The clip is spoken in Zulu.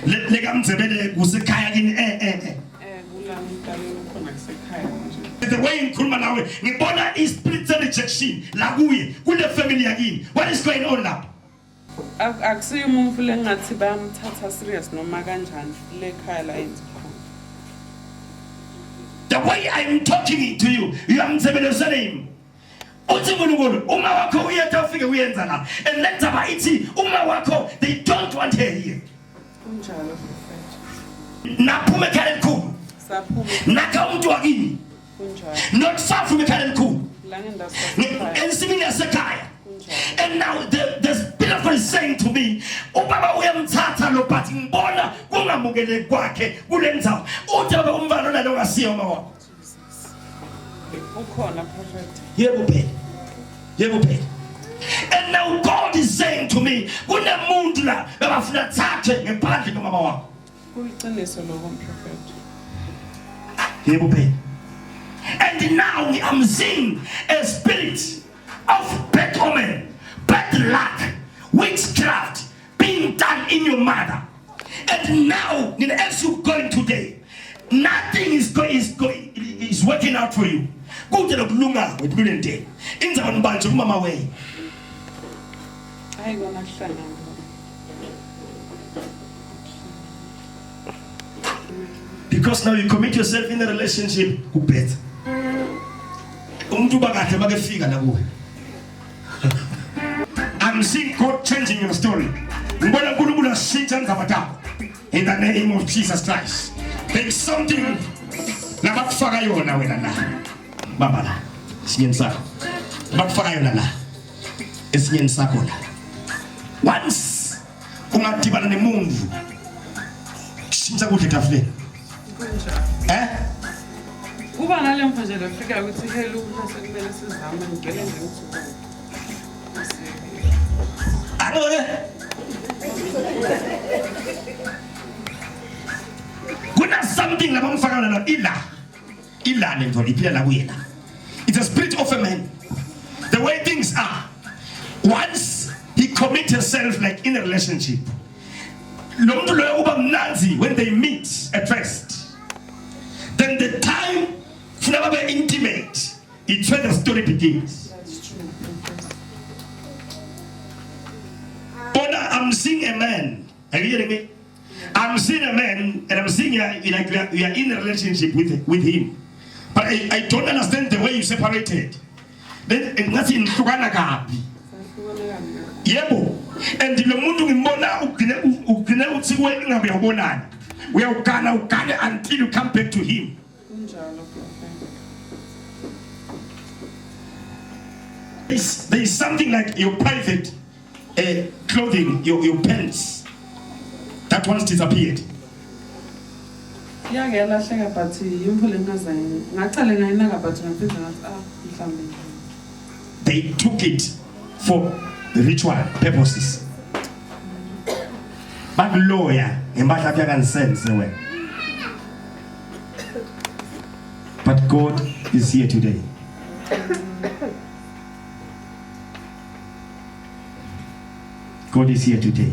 lekamzebele kusekhaya kini the way ngikhuluma nawe ngibona i-spirit rejection la kuye kule family yakini. What is going on lapha? Akusiyo umuntu lengathi bayamthatha serious noma kanjani lekhaya la enza khona. The way I'm talking to you, you are msebenzele yimi. Uthi uNkulunkulu uma wakho uyetha ufike uyenza la. And let's about ithi uma wakho they don't want her here. Kunjalo mfethu. Naphume ekhaya elikhulu. Saphuma. Nakha umuntu wakini. Kunjalo. Not far from ekhaya elikhulu. La ngendawo sasekhaya. Ensimini yasekhaya. And now the Spirit of God is saying to me, ubaba uyamthatha lo but ngibona kungamukele kwakhe kule ndzawo. Uthi baba umvalo nalo ngasiyo uma wakho. Ukhona prophet. Yebo phela. Yebo phela. And now God is saying to me, kunemuntu la abafuna thathe ngephandle komama wakho. Kuyiqiniso lokho prophet. Yebo phela. And now I'm seeing a spirit of bad omen, bad luck, witchcraft being done in your mother. And now, as you're going today, nothing is working out for you. Go to the Lunga with million day. In the bunch of mama way. I gonna shine. Because now you commit yourself in a relationship with Beth. I'm seeing God changing your story. In the name of Jesus Christ. There's something once ungadibana nemuntu shintsha kuhle tafuleni. Kuba ngale mfanje lafika ukuthi hello nasekumele sizame ngicela nje ukuthi kuna something labamfaka lona ila lento iphila la kuyena. It's a spirit of a man. The way things are, once he commits himself like in a relationship, lo muntu loyo uba mnanzi when they meet at first, then the time never be intimate, it's when the story begins. that's true. But I'm seeing a man. Are you hearing me? I'm seeing a man, and I'm seeing you are in a relationship with him. But I don't understand the way you separated. Then nothing to yebo. And lo muntu ngimbona ugcine uthi wena uyabonana. Uyawukana until you come back to him. There is something like your private clothing, your pants, that once disappeared. They took it for ritual purposes. But lawyer, but God is here today. God is here today.